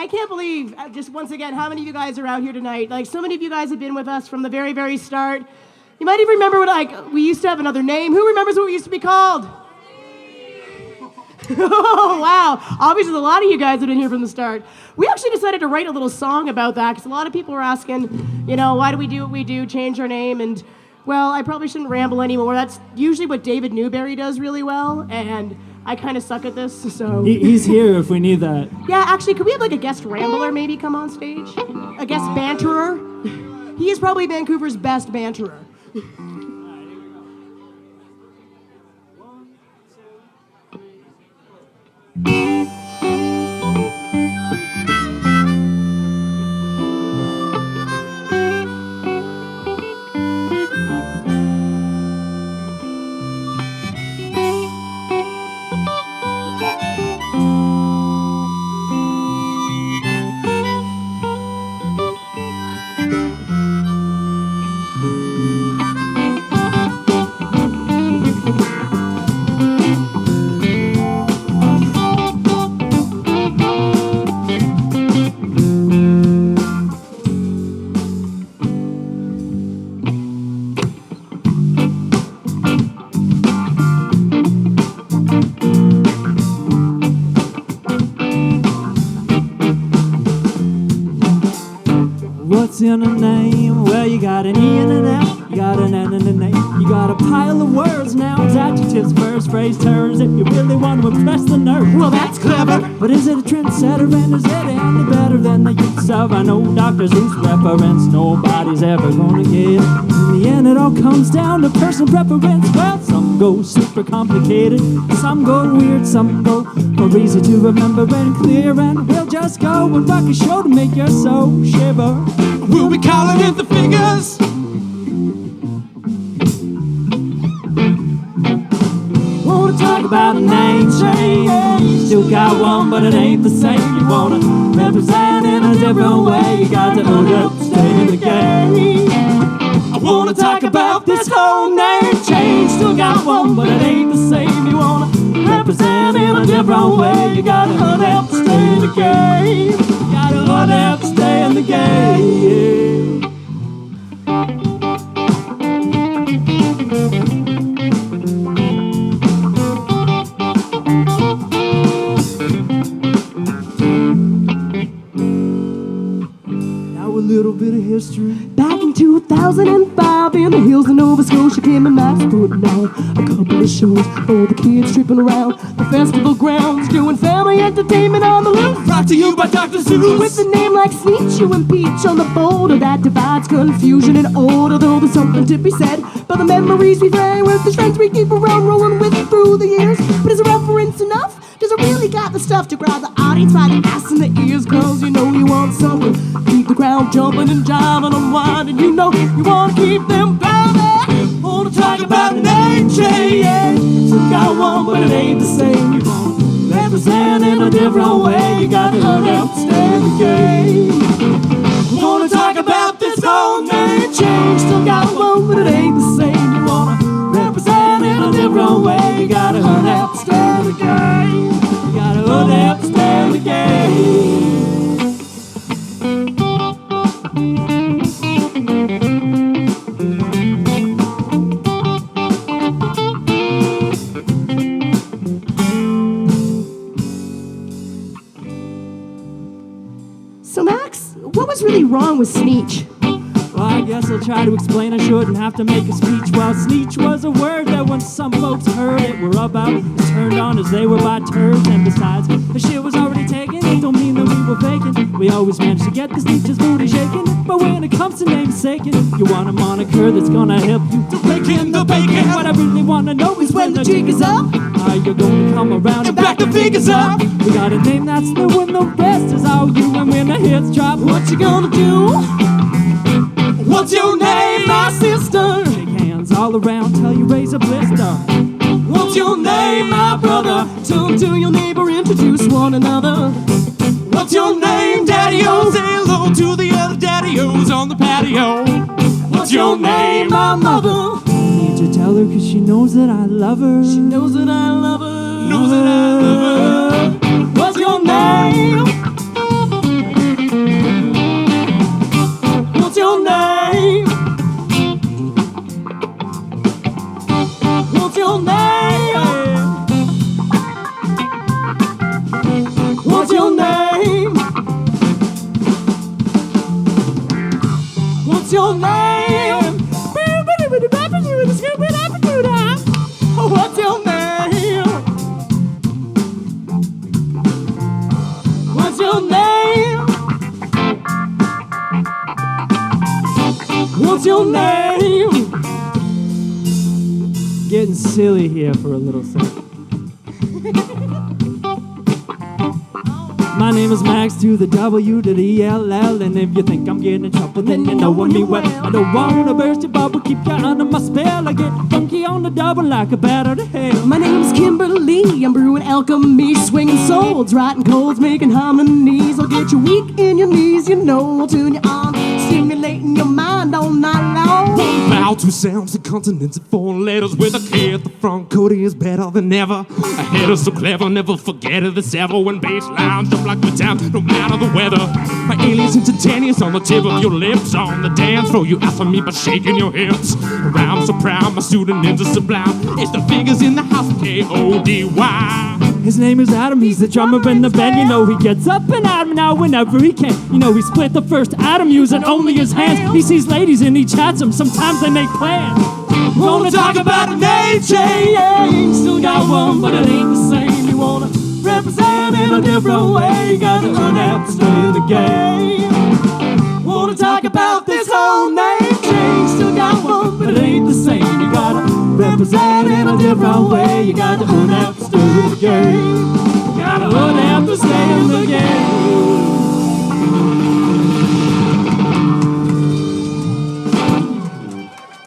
I can't believe, just once again, how many of you guys are out here tonight. Like, so many of you guys have been with us from the very, very start. You might even remember what, like, we used to have another name. Who remembers what we used to be called? Oh, wow. Obviously, a lot of you guys have been here from the start. We actually decided to write a little song about that because a lot of people were asking, you know, why do we do what we do, change our name, and, well, I probably shouldn't ramble anymore. That's usually what David Newberry does really well, and I kind of suck at this, so... He's here if we need that. Yeah, actually, could we have, like, a guest rambler maybe come on stage? A guest banterer? He is probably Vancouver's best banterer. What's in a name? Well, you got an E and an F, you got an N and an A. You got a pile of words, nouns, adjectives, verbs, phrase, terms, if you really want to impress the nerve. Well, that's clever. But is it a trendsetter, and is it any better than the use of I know Dr. Seuss reference nobody's ever gonna get? In the end, it all comes down to personal preference. Well, some go super complicated, some go weird, some go more easy to remember and clear, and we'll just go and rock a show to make your soul shiver. We'll be calling it the fingers. Wanna talk about a name change? Still got one, but it ain't the same. You wanna represent in a different way. You got to own up, stay in the game. I wanna talk about this whole name change. Still got one, but it ain't the same. You wanna represent in a different way. You gotta own up, stay in the game. You gotta own up, stay in the game. Little bit of history. Back in 2005 in the hills of Nova Scotia, Kimmie Max putting on a couple of shows for the kids tripping around the festival grounds, doing family entertainment on the loose. Brought to you by Dr. Seuss. With a name like Sneak, you and Peach on the folder that divides confusion and order. Though there's something to be said for the memories we play with the strengths we keep around rolling with through the years. But is a reference enough? Does it really got the stuff to grab the audience by the ass and the ears? Cause you know you want something. Keep the crowd jumping and jiving and winding. You know you want to keep them pounding. Wanna talk about a name change? Still got one, but it ain't the same. You wanna represent in a different way. You got to hurry up, stay in the game. Wanna talk about this whole name change? Still got one, but it ain't the same. You wanna represent in a different way. You got to hurry up, stay in the game. You got to hurry up, stay in the game. So Max, what was really wrong with Sneech? Well, I guess I'll try to explain. I shouldn't have to make a speech. Well, Sneech was a word that when some folks heard it were about as turned on as they were by turds. And besides, the shit was already taken. It don't mean that we were faking. We always managed to get the Sneech's booty shaking. But when it comes to namesaking, you want a moniker that's gonna help you to break in the bacon. What I really wanna know is when the jig is up, how you're gonna come around and back the figures up. We got a name that's new and the rest is all you. And when the hits drop, what you gonna do? What's your name, my sister? Shake hands all around till you raise a blister. What's your name, my brother? Turn to your neighbor, introduce one another. What's your name, Daddy-O? Say hello to the other Daddy-O's on the patio. What's your name, my mother? Need to tell her cause she knows that I love her. She knows that I love her. Knows that I love her. What's your name? your name? What's your name? What's your name? What's your name? Getting silly here for a little second. My name is Max to the W to the LL, and if you think I'm getting in trouble, then you know me well. I don't wanna burst your bubble, keep you under my spell. I get funky on the double like a batter to hell. My name's Kimberly, I'm brewing alchemy, swinging swords, writing codes, making harmonies. I'll get you weak in your knees, you know, I'll tune you on, stimulating your mind all night long. One vowel, two sounds, the consonants and four letters with a K at the front. Cody is better than ever. A header so clever, never forget it. It's ever when bass lines jump like the town, no matter the weather. My alien's instantaneous on the tip of your lips. On the dance floor, you ask for me by shaking your hips. I'm so proud, my pseudonyms are sublime. It's the fingers in the house, K-O-D-Y. His name is Adam, he's the drummer in the band. You know he gets up and out now whenever he can. You know he split the first atom using only his hands. He sees ladies and he chats them, sometimes they make plans. Wanna talk about a name change? Still got one, but it ain't the same. You wanna represent in a different way. You got to earn that to stay in the game. Wanna talk about this whole name change? Still got one, but it ain't the same. You gotta represent in a different way. You got to earn that to stay in the game. You gotta